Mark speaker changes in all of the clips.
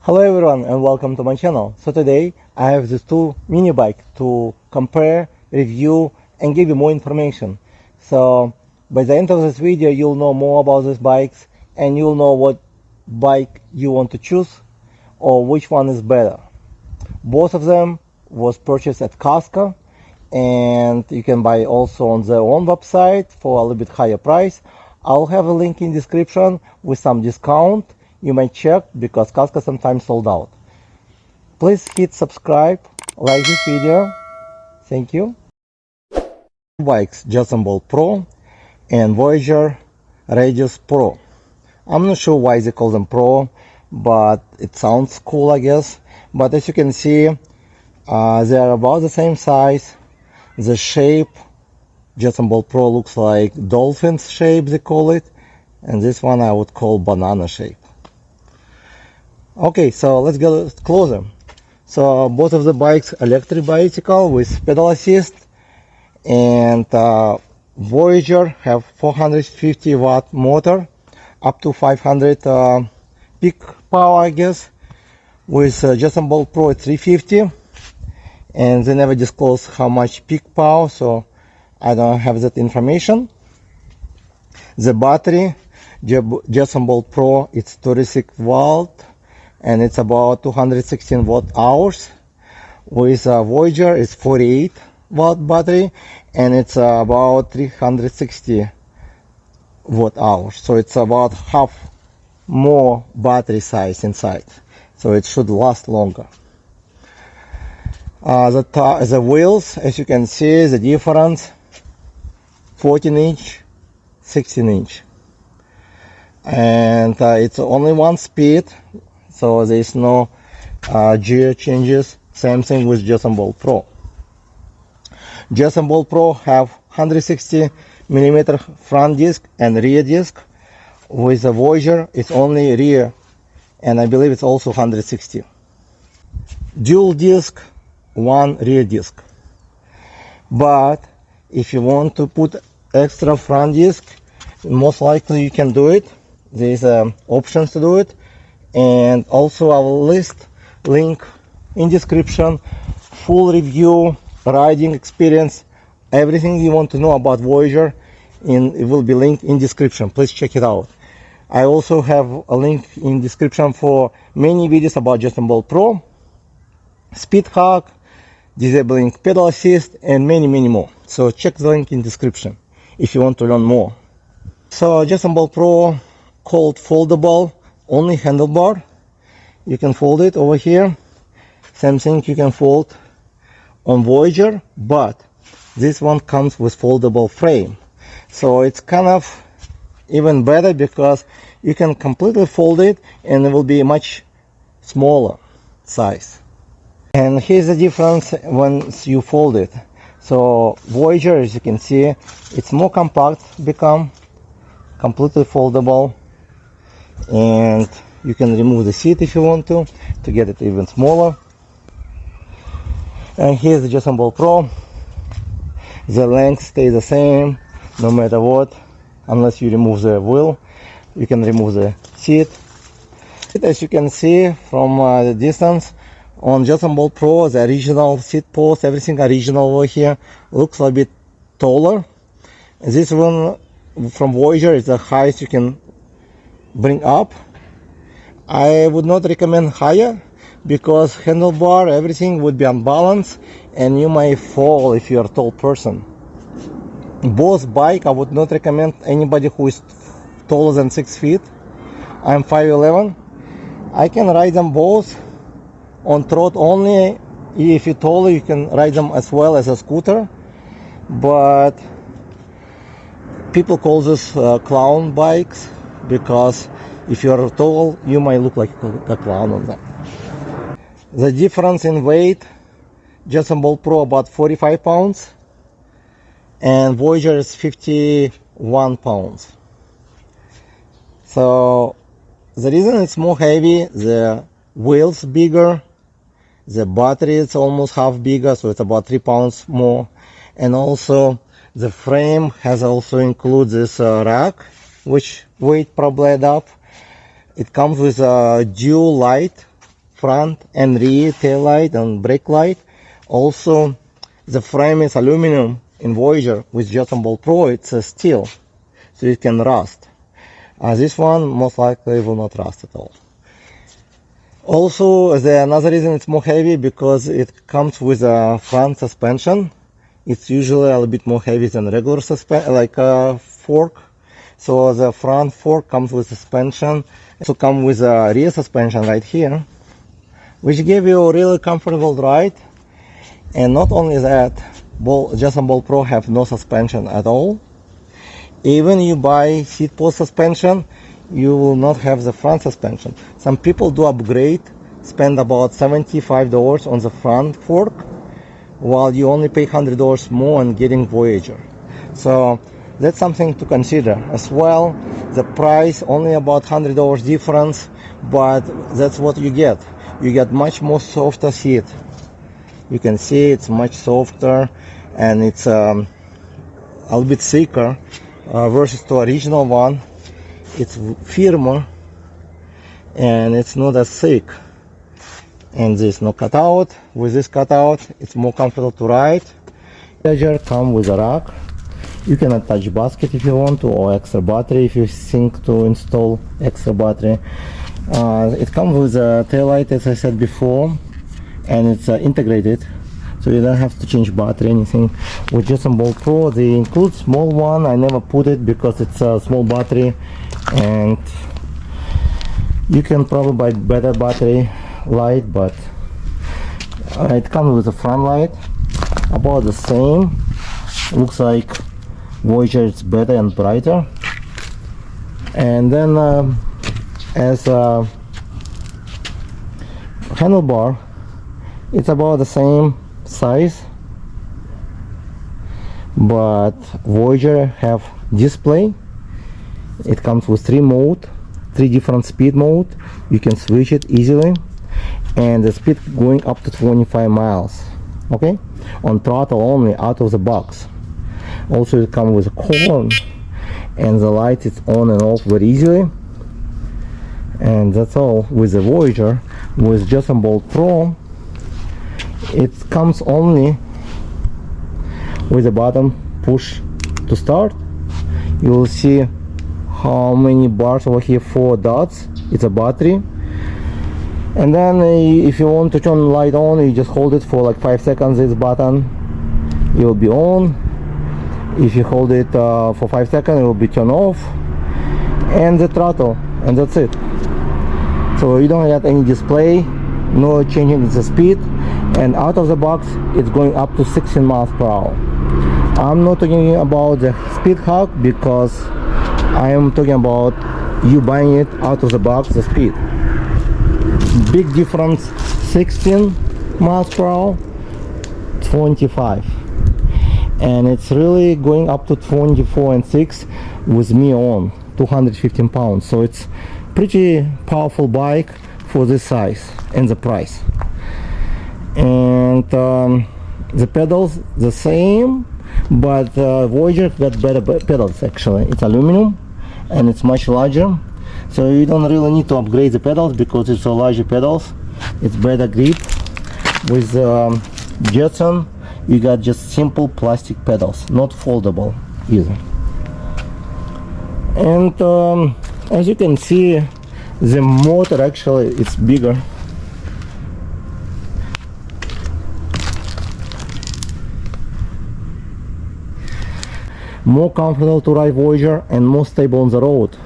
Speaker 1: Hello everyone and welcome to my channel. So today I have these two mini bikes to compare, review and give you more information. So by the end of this video you'll know more about these bikes and you'll know what bike you want to choose or which one is better. Both of them was purchased at Costco and you can buy also on their own website for a little bit higher price. I'll have a link in description with some discount. You may check because Costco sometimes sold out. Please hit subscribe, like this video. Thank you. Bikes Jetson Bolt Pro and Voyager Radius Pro. I'm not sure why they call them Pro, but it sounds cool, I guess. But as you can see, they are about the same size. The shape, Jetson Bolt Pro looks like dolphin shape, they call it, and this one I would call banana shape. Okay, so let's get closer. So both of the bikes electric bicycle with pedal assist, and Voyager have 450 watt motor up to 500 peak power, I guess, with Jetson Bolt Pro at 350, and they never disclose how much peak power, so I don't have that information. The battery Jetson Bolt Pro, it's 36 volt and it's about 216 watt hours. With Voyager it's 48 watt battery and it's about 360 watt hours, so it's about half more battery size inside, so it should last longer. The wheels, as you can see, the difference 14-inch 16-inch, and it's only one speed, so there is no gear changes. Same thing with Jetson Bolt Pro. Jetson Bolt Pro have 160 millimeter front disc and rear disc. With the Voyager it's only rear, and I believe it's also 160. Dual disc, one rear disc. But if you want to put extra front disc, most likely you can do it. There's options to do it, and also I will link in description full review, riding experience, everything you want to know about Voyager, and it will be linked in description. Please check it out. I also have a link in description for many videos about Jetson Bolt Pro, speed hack, disabling pedal assist, and many more. So check the link in description if you want to learn more. So Jetson Bolt Pro called foldable, only handlebar. You can fold it over here. Same thing you can fold on Voyager, but this one comes with foldable frame. So it's kind of even better because you can completely fold it and it will be much smaller size. And here's the difference once you fold it. So Voyager, as you can see, it's more compact, become completely foldable, and you can remove the seat if you want to get it even smaller. And here's the Jetson Bolt Pro. The length stays the same no matter what, unless you remove the wheel. You can remove the seat. As you can see from the distance, on Jetson Bolt Pro, the original seat post, everything original over here, looks a bit taller. This one from Voyager is the highest you can bring up. I would not recommend higher because handlebar, everything would be unbalanced and you might fall if you're a tall person. Both bike I would not recommend anybody who is taller than 6 feet. I'm 5'11". I can ride them both on trot only. If you're taller you can ride them as well as a scooter, but people call this clown bikes because if you're tall you might look like a clown on them. The difference in weight, Jetson Bolt Pro about 45 pounds and Voyager is 51 pounds. So the reason it's more heavy, the wheels bigger, the battery is almost half bigger, so it's about 3 pounds more, and also the frame has also includes this rack, which weight probably add up. It comes with a dual light front and rear tail light and brake light. Also, the frame is aluminum in Voyager. With Jetson Bolt Pro, it's steel, so it can rust. This one most likely will not rust at all. Also, another reason it's more heavy, because it comes with a front suspension. It's usually a little bit more heavy than regular like a fork. So the front fork comes with suspension. Also comes with a rear suspension right here, which give you a really comfortable ride. And not only that, Jetson Bolt Pro have no suspension at all. Even you buy seat post suspension, you will not have the front suspension. Some people do upgrade, spend about $75 on the front fork, while you only pay $100 more on getting Voyager. So that's something to consider as well. The price only about $100 difference, but that's what you get. You get much more softer seat. You can see it's much softer, and it's a little bit thicker versus the original one. It's firmer and it's not as thick. And there's no cutout. With this cutout, it's more comfortable to ride. Voyager comes with a rack. You can attach basket if you want to, or extra battery if you think to install extra battery. It comes with a tail light, as I said before, and it's integrated, so you don't have to change battery, anything. With Jetson Bolt Pro, they include small one. I never put it because it's a small battery, and you can probably buy better battery light, but it comes with a front light, about the same. Looks like Voyager is better and brighter. And then as a handlebar, it's about the same size, but Voyager have display. It comes with three different speed mode. You can switch it easily, and the speed going up to 25 miles. Okay, on throttle only, out of the box. Also, it comes with a horn, and the light is on and off very easily. And that's all with the Voyager. With Jetson Bolt Pro, it comes only with a button push to start. You will see how many bars over here, 4 dots. It's a battery. And then if you want to turn the light on, you just hold it for like 5 seconds, this button, it will be on. If you hold it for 5 seconds, it will be turned off, and the throttle, and that's it. So you don't have any display, no changing the speed, and out of the box it's going up to 16 miles per hour. I'm not talking about the speed hug, because I am talking about you buying it out of the box, the speed. Big difference, 16 miles per hour, 25. And it's really going up to 24 and 6 with me on 215 pounds. So it's pretty powerful bike for this size and the price. And the pedals the same, but Voyager got better pedals actually. It's aluminum and it's much larger, so you don't really need to upgrade the pedals because it's a larger pedals. It's better grip. With Jetson, you got just simple plastic pedals, not foldable either. And as you can see, the motor actually it's bigger. More comfortable to ride Voyager and more stable on the road.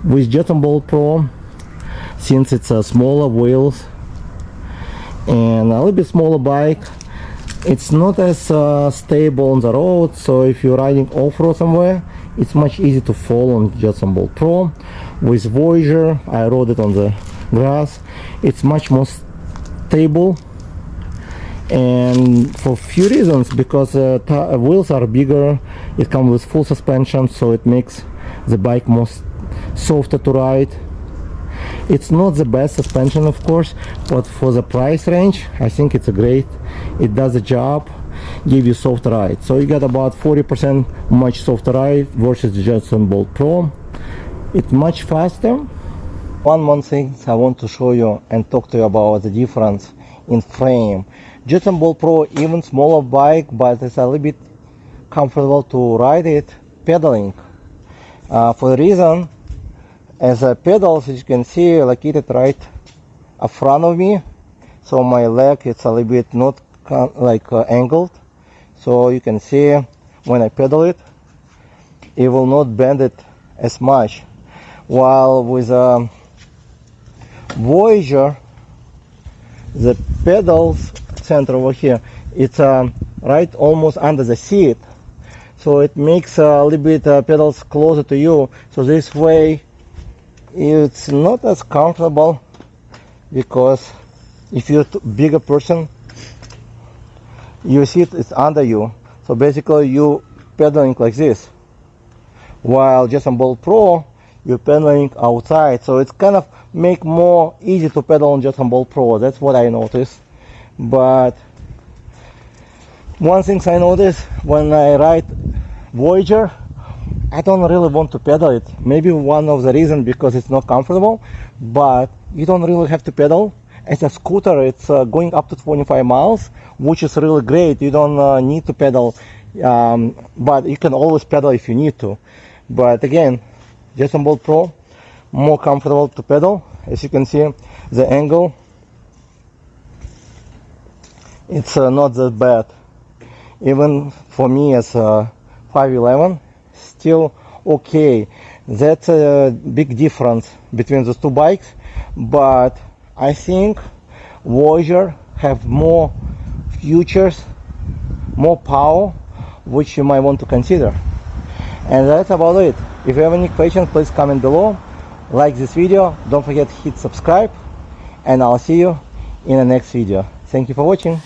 Speaker 1: With Jetson Bolt Pro, since it's a smaller wheels and a little bit smaller bike, it's not as stable on the road. So if you're riding off-road somewhere, it's much easier to fall on Jetson Bolt Pro. With Voyager, I rode it on the grass, it's much more stable, and for few reasons, because wheels are bigger, it comes with full suspension, so it makes the bike more softer to ride. It's not the best suspension, of course, but for the price range, I think it's a great. It does the job, give you soft ride. So you got about 40% much softer ride versus the Jetson Bolt Pro. It's much faster, One more thing I want to show you and talk to you about the difference in frame. Jetson Ball Pro, even smaller bike, but it's a little bit comfortable to ride it pedaling. For the reason, as the pedals, as you can see, located right in front of me, so my leg it's a little bit not angled, so you can see when I pedal it, it will not bend it as much. While with a Voyager, the pedals center over here, it's right almost under the seat, so it makes a little bit pedals closer to you, so this way it's not as comfortable, because if you're a bigger person, your seat is under you, so basically you pedaling like this, while Jetson Ball Pro you're pedaling outside, so it's kind of make more easy to pedal on Jetson Ball Pro. That's what I noticed. But one thing I noticed when I ride Voyager, I don't really want to pedal it. Maybe one of the reasons because it's not comfortable, but you don't really have to pedal. As a scooter, it's going up to 25 miles, which is really great. You don't need to pedal, but you can always pedal if you need to. But again, Jetson Ball Pro, more comfortable to pedal. As you can see, the angle, it's not that bad. Even for me as 5'11", still okay. That's a big difference between those two bikes, but I think Voyager have more features, more power, which you might want to consider. And that's about it. If you have any questions, please comment below. Like this video, don't forget to hit subscribe, and I'll see you in the next video. Thank you for watching.